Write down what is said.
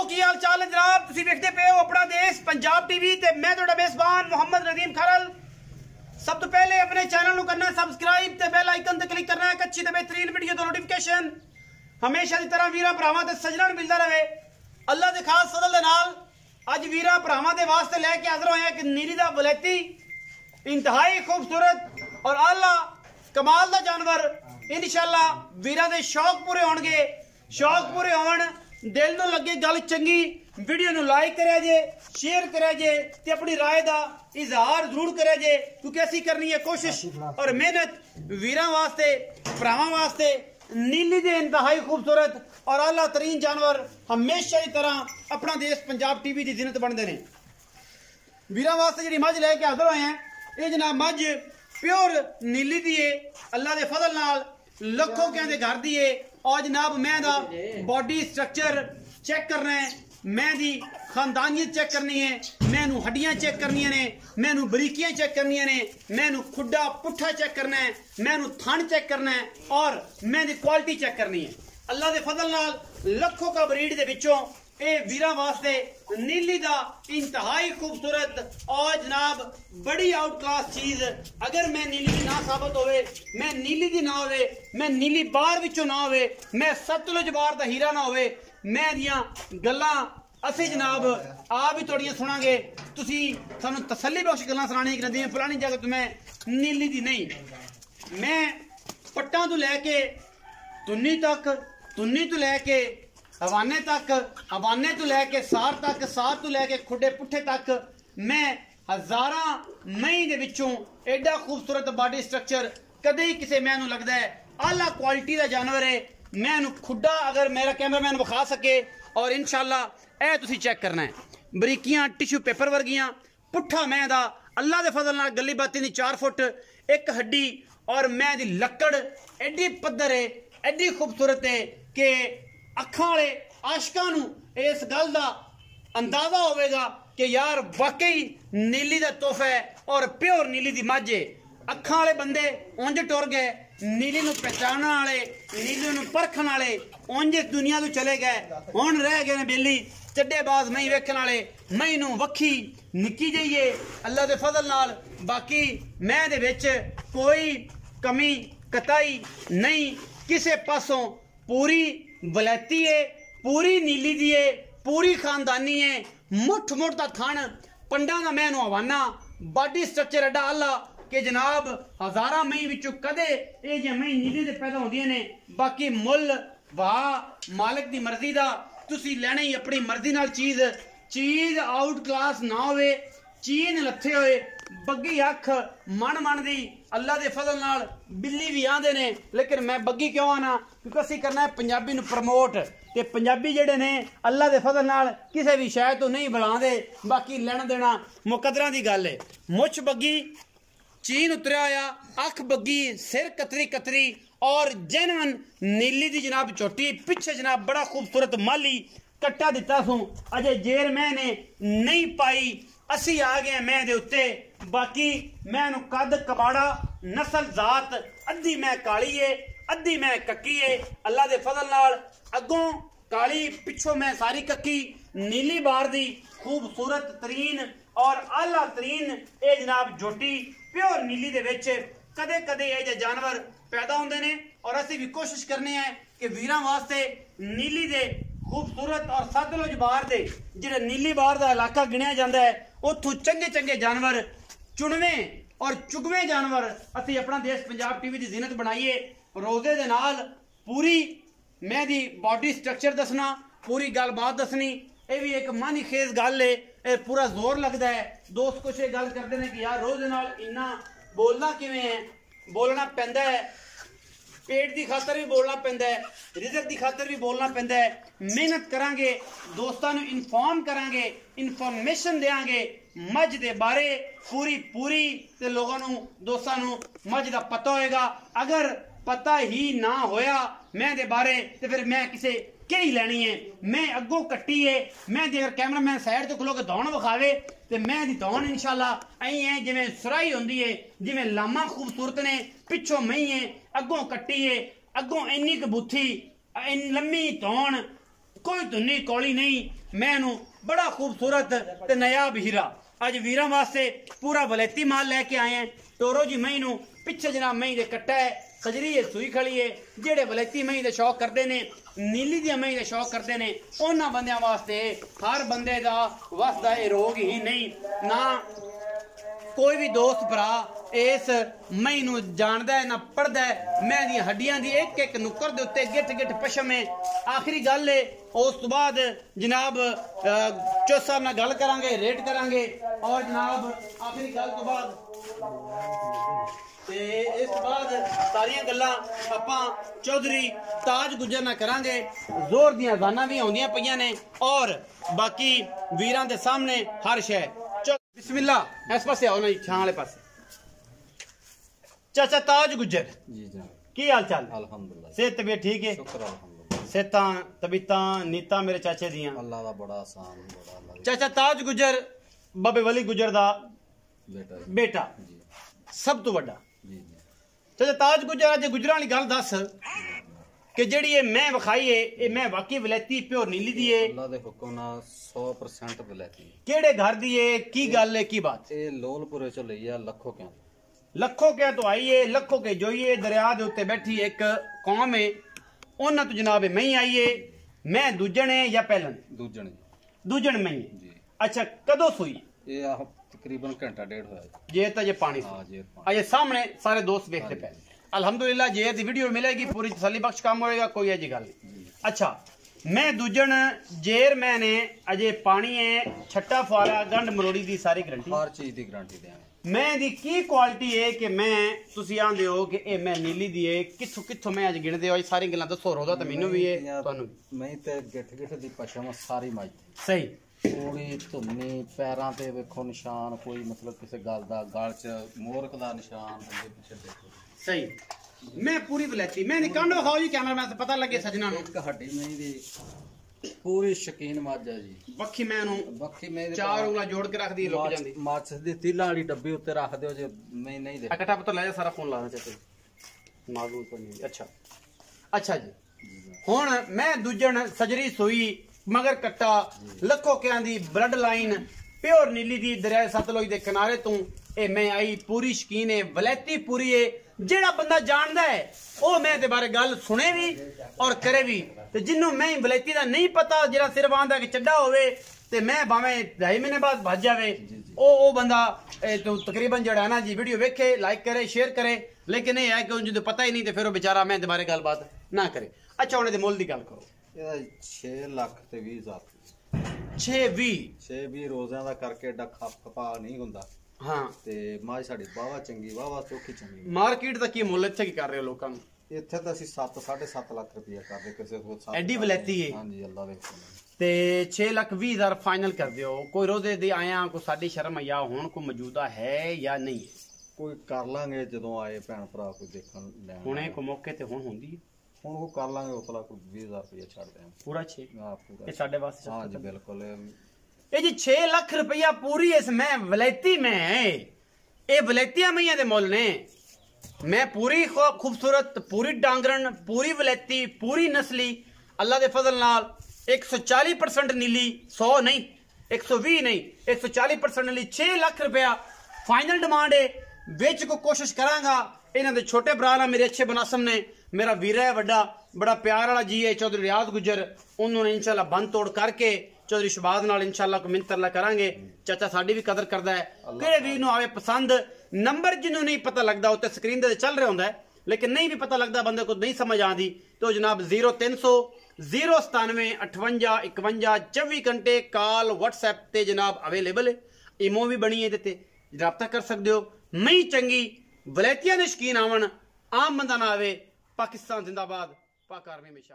की हाल चाल है जनाब। तुसीं वेखदे पे हो अपना देश पंजाब टीवी ते मैं तुहाडा मेज़बान मोहम्मद नदीम खरल। सब तो पहले अपने चैनल करना सब्सक्राइब ते बेल आइकन ते क्लिक करना है। अच्छी ते बेहतरीन वीडियो तो नोटिफिकेशन हमेशा की तरह वीरां भरावां ते सजणा नूं मिलदा रहे। अल्लाह दे खास फजल दे नाल अज वीरां भरावां दे वास्ते लैके हाज़र होए कि नीली दा वलैती इंतहाई खूबसूरत और आला कमाल दा जानवर। इंशाअल्लाह वीरां दे शौक पूरे होणगे। शौक पूरे होण दिल नूं लगे गल चंगी वीडियो नूं लाइक करिया जे, शेयर करिया जे ते अपनी राय दा इजहार जरूर करिया जे, क्योंकि असीं करनी है कोशिश और मेहनत वीरां वास्ते भरावां वास्ते। नीली दे इंतहाई खूबसूरत और आला तरीन जानवर हमेशा की तरह अपना देश पंजाब टीवी की जिन्नत बनते हैं। वीरां वास्ते जिहड़ी मझ लैके हाज़र होए हैं ये जनाब मझ प्योर नीली दी है। अल्लाह के फजल नाल लखों के घर दी है। और जनाब मैं दा बॉडी स्ट्रक्चर चेक करना है, मैं दी खानदानियत चेक करनी है, मैनू हड्डियां चेक करनिया ने, मैनू बरीकियां चेक करनिया ने, मैनू खुड्डा पुट्ठा चेक करना है, मैनू थन चेक करना है और मैं दी क्वालिटी चेक करनी है। अल्लाह के फजल नाल लखों का ब्रीड दे विचों ए वीरां वास्ते नीली दा इंतहाई खूबसूरत और जनाब बड़ी आउट क्लास चीज। अगर मैं नीली दी ना साबित होवे, मैं नीली दी ना होवे, मैं नीली बार विचों ना होवे, मैं सतलुज बार दा हीरा ना होवे, मैं दियां गल्लां असी जनाब आप ही थोड़ियां सुनांगे। तुसी सानू तसल्ली बख्श गल्लां सुनाने की रही फलानी जगह तो मैं नीली दी नहीं। मैं पट्टां तो लैके तुन्नी तक, तुन्नी तो लैके हवाने तक, हवाने तो लैके सार तक, सार तो लैके खुडे पुट्ठे तक मैं हजारा मई दे विचों एडा खूबसूरत बॉडी स्ट्रक्चर कदे ही किसी मैनू लगता है आला क्वालिटी का जानवर है। मैनू खुडा अगर मेरा कैमरामैन विखा सके और इंशाअल्लाह ए तुसी चेक करना है। बरीकियां टिश्यू पेपर वर्गियां, पुट्ठा मैं दा अल्लाह के फजल नाल गली बाती दी 4 फुट एक हड्डी और मैं दी लक्कड़ एडी पद्धर है, एडी खूबसूरत है कि अखां वाले आशकां नूं इस गल दा अंदाजा होवेगा कि यार वाकई नीली दा तोहफा है और प्योर नीली दी मझ है। अखां वाले बंदे उंज टुर गए, नीली नूं पहचानण वाले, नीली नूं परखण वाले उंज इस दुनिया तो चले गए। हुण रह गए ने बेली चड्डेबाज मई वेखण वाले। मई नूं वक्खी निक्की जही है अल्लाह दे फजल नाल। बाकी मैं दे विच कोई कमी कताई नहीं किसे पासों, पूरी वलैती है, पूरी नीली दी है, पूरी खानदानी है। मुठ मुठ दा थन पंडा दा मैं हवाना, बॉडी स्ट्रक्चर एडा आला कि जनाब हजारा मई विचों कदे ये जे मई नीली दे पैदा होंदियां ने। बाकी मुल वाह मालिक दी मर्जी दा, तुसी लेना ही अपनी मर्जी नाल चीज। चीज आउट क्लास ना होवे, चीन लथे होए, बग्गी अख मन मन दी अल्लाह दे फजल नाल बिल्ली भी आंदे ने। लेकिन मैं बग्गी क्यों आना, क्योंकि असीं करना है पंजाबी नूं प्रमोट ते पंजाबी जेडे ने अल्लाह दे फजल नाल किसी भी शय तो नहीं बुलांदे। बाकी लेना देना मुकदरां दी गल है। मुछ बग्गी चीन उतरिया होया, अख बग्गी, सिर कतरी कतरी और जेनवन नीली दी जनाब चोटी। पिछे जनाब बड़ा खूबसूरत माली कट्टा दिता सूं, अजे जेर मैंने नहीं पाई, असी आ गए मैं दे उत्ते। बाकी मैनू कद कबाड़ा नस्ल जात अद्धी मैं काली है, अद्धी मैं कक्की है। अल्लाह दे फजल नाल अगों काली पिछों मैं सारी कक्की। नीली बार दी खूबसूरत तरीन और आला तरीन ए जनाब जोटी प्योर नीली दे विच कदे कदे ये जानवर पैदा होंदे ने और असी भी कोशिश करने हैं कि वीरां वास्ते नीली दे खूबसूरत और सतलुज बार दे जिहड़े नीली बार दा इलाका गिणिया जाता है उत्थों चंगे चंगे जानवर चुनवे और चुगवे जानवर असी अपना देश पंजाब टीवी की जिन्नत बनाइए। रोजे दे नाल पूरी मैं दी बॉडी स्ट्रक्चर दसना, पूरी गलबात दसनी, ये भी एक मन खेज गल है। पूरा जोर लगता है। दोस्त कुछ ये गल करते हैं कि यार रोज दे नाल इन्ना बोलना किवें है, बोलना पैंदा है, पेट की खातर भी बोलना पैंदा है, रिजक की खातर भी बोलना पैंदा है। मेहनत करांगे, दोस्तों को इन्फॉर्म करांगे, इन्फॉर्मेशन देंगे मझ के बारे पूरी पूरी ते लोगों को दोस्तों को मझ का पता होएगा। अगर पता ही ना होया मैं दे बारे तो फिर मैं किसे क्या ही लैनी है। मैं अगों कट्टी है, मैं अगर कैमरामैन साइड तो खलो के दौड़ विखावे तो मैं दी दौड़ इंशाल्लाह आई है जिवें सुराई होंदी है, जिवें लामा खूबसूरत ने, पिछों मई है, अगों कट्टी है, अगों इन्नी कबूथी लम्मी दौड़ कोई धुनी कौली नहीं। मैनू बड़ा खूबसूरत ते नायाब हीरा अज वीरां वास्ते पूरा वलैती माल लैके आए हैं। टोरो जी मई नू पिछे जनाब मई दे कट्टा है, खजरी है, सूई खड़ी है। जेड़े वलैती मई दे शौक करते ने, नीली दी मई दे शौक करते ने, उन्हां बंदियां वास्ते हर बंदे दा वसदा ए रोग ही नहीं ना। कोई भी दोस्त भरा इस मई नू जानदा है ना पढ़दा है। मैं दी हड्डियां दी एक एक नुक्कर दे उत्ते गिट गिट पशम है। आखिरी गल है उस तो बाद जनाब चौथ साहब नाल गल करांगे, रेट करांगे और जनाब आखिरी गल तो बाद ते इस बाद सारियां गल्लां आपां चौधरी ताज गुजर ना करांगे। जोर दियां गाना भी आउंदियां पईयां ने और बाकी वीरां दे सामने हर शय। बिस्मिल्लाह इस पासे आओ ना जी, छां वाले पासे। चाचा ताज गुजर जी जनाब, की हाल चाल? अल्हम्दुलिल्लाह, सेहत तबीयत ठीक है? शुक्र अल्हम्दुलिल्लाह। सेहतां तबीयतां नीतां मेरे चाचे दियां? अल्लाह दा बड़ा आसान, बड़ा अल्लाह चाचा ताज गुजर बाबे वली गुजर दा बेटा बेटा जी सब तो बड़ा। जी जी चाचा ताज गुजर अज गुजरां वाली गल दस कि जेड़ी ये मैं विखाई है ये मैं वाकई वलैती प्योर नीली दी है? अल्लाह दे हुक्म नाल 100% वलैती। केड़े घर दी है, की गल है, की बात? ए लोलपुरे चो लई है, लखो क्यों लखों क्या तो आई है, लखों के जोइए दरिया दे उत्ते बैठी एक कौम है, उन्हां तो जनाब मैं आई है। मैं दूजण है या पहलन? दूजण दूजण मैं है। जी। अच्छा कदों सुई? ए आ तकरीबन घंटा डेढ़ होया जे तो जे पानी हां से जी। अजे सामने सारे दोस्त देखते पे। अल्हम्दुलिल्लाह जे दी वीडियो मिलेगी पूरी तसल्ली बख्श काम होएगा, कोई ऐसी गल नहीं। अच्छा मैं दूजण जेर मैंने अजे पानी है, छट्टा फुआरा, गंढ मरोड़ी दी सारी गारंटी, हर चीज दी गारंटी देंगे। मैं दी की क्वालिटी है कि मैं तुसी आंदे हो कि ए मैं नीली दी है, किथों किथों मैं अज गिणदे हो सारी गल्लां दसो। रोदा तो मैनू भी है तुहानू मैं ते गिठ गिठ दी पशम सारी मज सही। पूरी धुन्नी, पैरां ते वेखो निशान, कोई मतलब किसी गल दा, गल च मोरक दा निशान, अगे पिछे देखो सही। मैं पूरी वलैती मैं नहीं कांडो खाओ जी कैमरा मैन से पता लगे सजना नू। एक हड्डी में दी पूरी शकीन मज है जी। बखी मैं नू बखी में चार उंगला जोड़ के रख दी रुक जांदी। माच दी तीला वाली डब्बी उत्ते रख दियो जे मैं नहीं दे इकट्ठा पत्थर ले जा, सारा फोन लाना चाहते मालूम तो नहीं। अच्छा अच्छा जी हुण मैं दूजण सजरी सुई मगर कट्टा लखो क्या दी ब्लड लाइन प्योर नीली दी दरिया सतलुज दे किनारे तू ए मैं आई पूरी शकीन है, वलैती पूरी है। जेड़ा बंदा जानदा है ओ मैं दे बारे गल सुने भी और करे भी, ते जिन्नू मैं वलैती दा नहीं पता, जेड़ा सिर्फ आंदा कि चड्डा होवे ते मैं भावें 2.5 महीने बाद भज जावे, ओ बंदा तो तकरीबन जेड़ा है ना जी वीडियो वेखे, लाइक करे, शेयर करे, लेकिन ये है कि उन्हें पता ही नहीं ते फिर वो बेचारा मैं दे बारे गलबात ना करे। अच्छा उन्हें दे मुल दी गल करो। 6 लाख ते 20 हज़ार 6-20 रोज़िਆਂ ਦਾ ਕਰਕੇ ਏਡਾ ਖਪਾ ਨਹੀਂ ਹੁੰਦਾ। हाँ ਤੇ ਮਾਝ ਸਾਡੀ ਵਾਵਾ ਚੰਗੀ, ਵਾਵਾ ਚੋਖੀ ਚੰਗੀ। मार्केट दा की मुल इत्थे की कर रहे हो लोकां नू? ਇੱਥੇ ਤਾਂ ਅਸੀਂ 7.5 ਲੱਖ ਰੁਪਇਆ ਕਰਦੇ ਕਿਸੇ ਕੋਲ। ਐਡੀ ਵਲੈਤੀ ਹੈ। ਹਾਂਜੀ ਅੱਲਾ ਦੇ ਹੁਕਮ ਤੇ 6,20,000 फाइनल कर दियो। कोई रोजे दी आया कोई साडी शर्म या हुण को मौजूदा है या नहीं है? ਕੋਈ ਕਰ ਲਾਂਗੇ ਜਦੋਂ ਆਏ ਭੈਣ ਭਰਾ ਕੋਈ ਦੇਖਣ ਲੈਣ। हुणे को मौके ते हुण हुंदी है ਹੁਣ ਉਹ ਕਰ ਲਾਂਗੇ ਉਸਲਾ ਕੋਈ 20,000 ਰੁਪਇਆ ਛੱਡ ਦਿਆਂ। पूरा 6 ਹਾਂ ਪੂਰਾ। ये साडे वास्ते ਹਾਂ ਜੀ ਬਿਲਕੁਲ। ये जी 6 लाख रुपया पूरी इस मैं वलैती में है। ये वलैतियां मैया दे मुल ने। मैं पूरी खूबसूरत, पूरी डांगरन, पूरी वलैती, पूरी नस्ली, अल्लाह दे फजल नाल 140% नीली, 100 नहीं 120 नहीं 140% नीली। 6 लाख रुपया फाइनल डिमांड है। बेच को कोशिश करांगा। इन्हां दे छोटे भरा ना मेरे अच्छे बनासम ने, मेरा वीर है वड्डा, बड़ा प्यार वाला जी है चौधरी रियाज गुजर, उन्होंने इंशाल्लाह बंद तोड़ करके चौधरी शहबाज नाल इंशाल्लाह को मिंतरला करांगे। चाचा साडी भी कदर करदा है। किहड़े वीर नूं आवे पसंद, नंबर जिन्हों नहीं पता लगता उत्ते स्क्रीन दे चल रहा होंदा है, लेकिन नहीं भी पता लगता, बंदे को नहीं समझ आती, तो जनाब 0300 097 58 51 24 घंटे कॉल व्हाट्सएप ते जनाब अवेलेबल है। इमो भी बनी है, इहदे ते राबता कर सकते हो। मई चंगी वलैतियां दे शकीन आवन, आम बंदा ना आवे। पाकिस्तान जिंदाबाद, पाक आर्मी हमेशा।